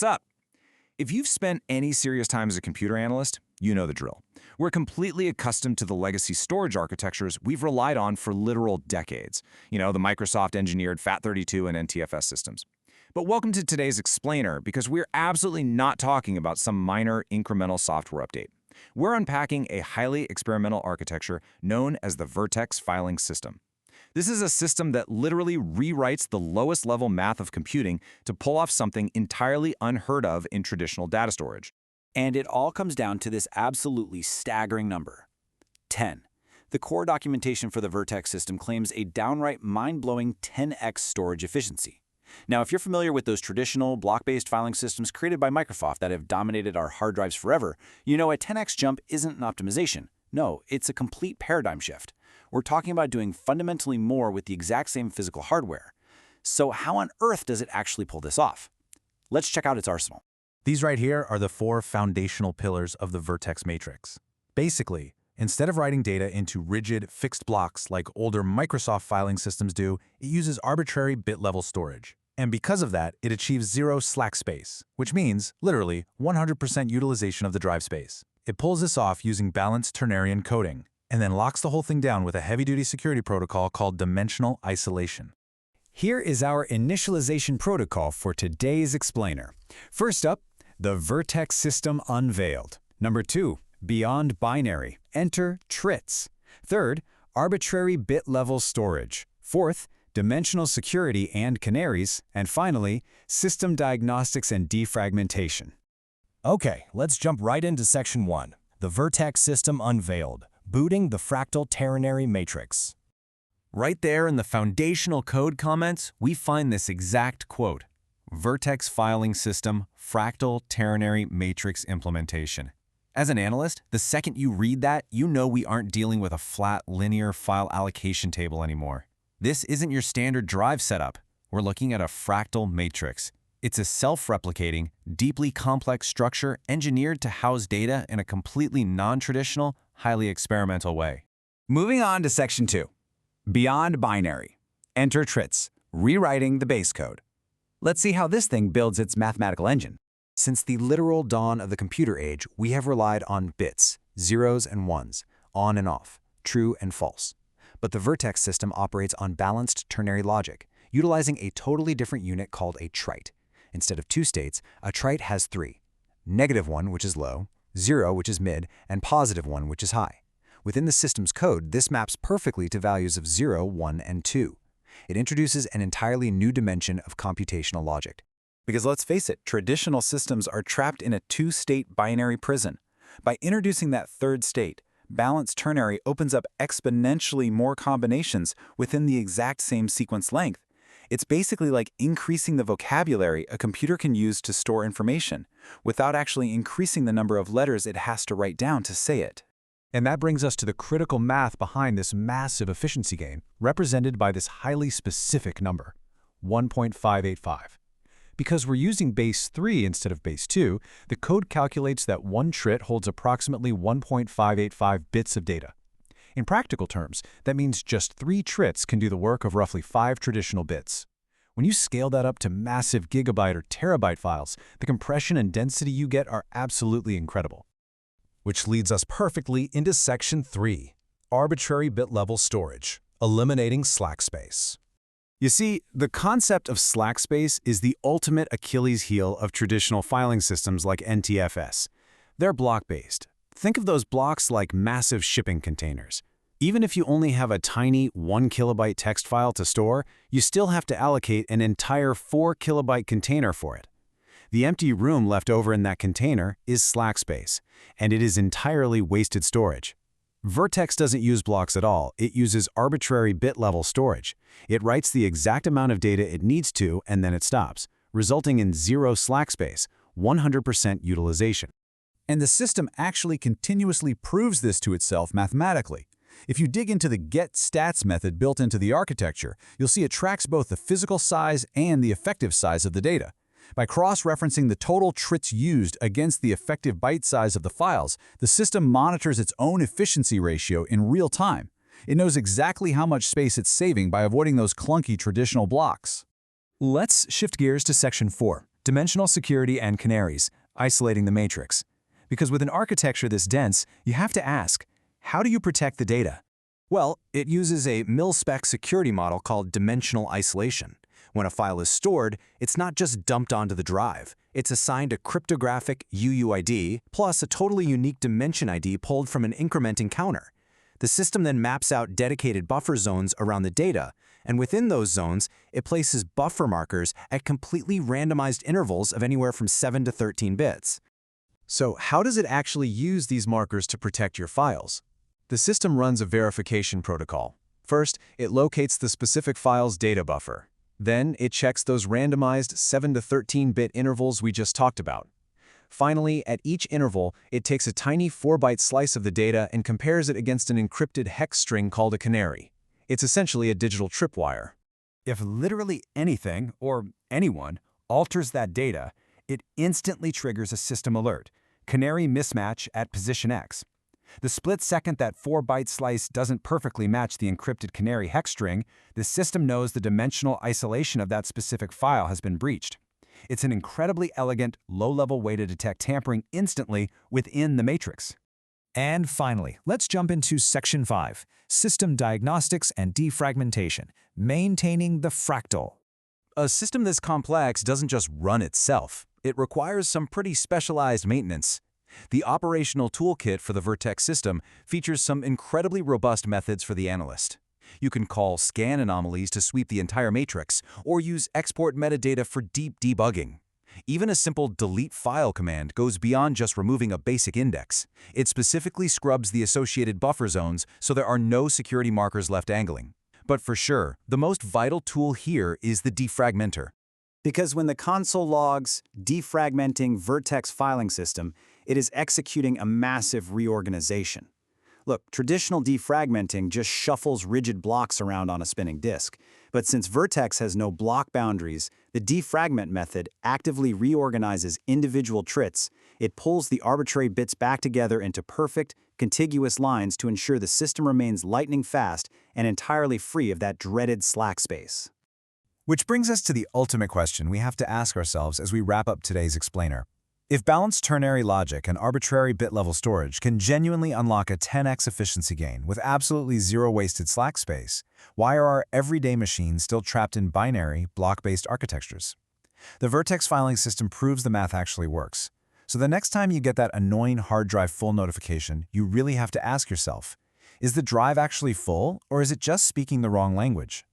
What's up? If you've spent any serious time as a computer analyst, you know the drill. We're completely accustomed to the legacy storage architectures we've relied on for literal decades. You know, the Microsoft-engineered FAT32 and NTFS systems. But welcome to today's explainer, because we're absolutely not talking about some minor incremental software update. We're unpacking a highly experimental architecture known as the Vertex filing system. This is a system that literally rewrites the lowest level math of computing to pull off something entirely unheard of in traditional data storage. And it all comes down to this absolutely staggering number, 10. The core documentation for the Vertex system claims a downright mind-blowing 10x storage efficiency. Now, if you're familiar with those traditional block-based filing systems created by Microsoft that have dominated our hard drives forever, you know a 10x jump isn't an optimization. No, it's a complete paradigm shift. We're talking about doing fundamentally more with the exact same physical hardware. So how on earth does it actually pull this off? Let's check out its arsenal. These right here are the 4 foundational pillars of the Vertex matrix. Basically, instead of writing data into rigid, fixed blocks like older Microsoft filing systems do, it uses arbitrary bit-level storage. And because of that, it achieves zero slack space, which means, literally, 100% utilization of the drive space. It pulls this off using balanced ternary encoding, and then locks the whole thing down with a heavy-duty security protocol called dimensional isolation. Here is our initialization protocol for today's explainer. First up, the Vertex system unveiled. Number 2, beyond binary. Enter trits. Third, arbitrary bit-level storage. Fourth, dimensional security and canaries. And finally, system diagnostics and defragmentation. Okay, let's jump right into Section 1, the Vertex system unveiled, booting the fractal ternary matrix. Right there in the foundational code comments, we find this exact quote: Vertex filing system, fractal ternary matrix implementation. As an analyst, the second you read that, you know we aren't dealing with a flat linear file allocation table anymore. This isn't your standard drive setup. We're looking at a fractal matrix. It's a self-replicating, deeply complex structure engineered to house data in a completely non-traditional, highly experimental way. Moving on to Section 2, beyond binary. Enter trits, rewriting the base code. Let's see how this thing builds its mathematical engine. Since the literal dawn of the computer age, we have relied on bits, zeros and ones, on and off, true and false. But the Vertex system operates on balanced ternary logic, utilizing a totally different unit called a trit. Instead of 2 states, a trit has 3. -1, which is low, 0, which is mid, and +1, which is high. Within the system's code, this maps perfectly to values of 0, 1, and 2. It introduces an entirely new dimension of computational logic. Because let's face it, traditional systems are trapped in a 2-state binary prison. By introducing that 3rd state, balanced ternary opens up exponentially more combinations within the exact same sequence length. It's basically like increasing the vocabulary a computer can use to store information, without actually increasing the number of letters it has to write down to say it. And that brings us to the critical math behind this massive efficiency gain, represented by this highly specific number, 1.585. Because we're using base 3 instead of base 2, the code calculates that 1 trit holds approximately 1.585 bits of data. In practical terms, that means just 3 trits can do the work of roughly 5 traditional bits. When you scale that up to massive gigabyte or terabyte files, the compression and density you get are absolutely incredible. Which leads us perfectly into Section 3, arbitrary bit-level storage, eliminating slack space. You see, the concept of slack space is the ultimate Achilles heel of traditional filing systems like NTFS. They're block-based. Think of those blocks like massive shipping containers. Even if you only have a tiny 1 kilobyte text file to store, you still have to allocate an entire 4 kilobyte container for it. The empty room left over in that container is slack space, and it is entirely wasted storage. Vertex doesn't use blocks at all. It uses arbitrary bit-level storage. It writes the exact amount of data it needs to, and then it stops, resulting in 0 slack space, 100% utilization. And the system actually continuously proves this to itself mathematically. If you dig into the getStats method built into the architecture, you'll see it tracks both the physical size and the effective size of the data. By cross-referencing the total trits used against the effective byte size of the files, the system monitors its own efficiency ratio in real time. It knows exactly how much space it's saving by avoiding those clunky traditional blocks. Let's shift gears to Section 4, Dimensional security and canaries, isolating the matrix. Because with an architecture this dense, you have to ask, how do you protect the data? Well, it uses a mil-spec security model called dimensional isolation. When a file is stored, it's not just dumped onto the drive. It's assigned a cryptographic UUID plus a totally unique dimension ID pulled from an incrementing counter. The system then maps out dedicated buffer zones around the data, and within those zones, it places buffer markers at completely randomized intervals of anywhere from 7 to 13 bits. So how does it actually use these markers to protect your files? The system runs a verification protocol. First, it locates the specific file's data buffer. Then, it checks those randomized 7 to 13-bit intervals we just talked about. Finally, at each interval, it takes a tiny 4-byte slice of the data and compares it against an encrypted hex string called a canary. It's essentially a digital tripwire. If literally anything, or anyone, alters that data, it instantly triggers a system alert, canary mismatch at position X. The split second that 4-byte slice doesn't perfectly match the encrypted canary hex string, the system knows the dimensional isolation of that specific file has been breached. It's an incredibly elegant, low-level way to detect tampering instantly within the matrix. And finally, let's jump into Section 5, System Diagnostics and Defragmentation, Maintaining the Fractal. A system this complex doesn't just run itself. It requires some pretty specialized maintenance. The operational toolkit for the Vertex system features some incredibly robust methods for the analyst. You can call scan anomalies to sweep the entire matrix, or use export metadata for deep debugging. Even a simple delete file command goes beyond just removing a basic index. It specifically scrubs the associated buffer zones so there are no security markers left angling. But for sure, the most vital tool here is the defragmenter. Because when the console logs defragmenting Vertex filing system, it is executing a massive reorganization. Look, traditional defragmenting just shuffles rigid blocks around on a spinning disk. But since Vertex has no block boundaries, the defragment method actively reorganizes individual trits. It pulls the arbitrary bits back together into perfect, contiguous lines to ensure the system remains lightning fast and entirely free of that dreaded slack space. Which brings us to the ultimate question we have to ask ourselves as we wrap up today's explainer. If balanced ternary logic and arbitrary bit-level storage can genuinely unlock a 10x efficiency gain with absolutely zero wasted slack space, why are our everyday machines still trapped in binary, block-based architectures? The Vertex filing system proves the math actually works. So the next time you get that annoying hard drive full notification, you really have to ask yourself, is the drive actually full, or is it just speaking the wrong language?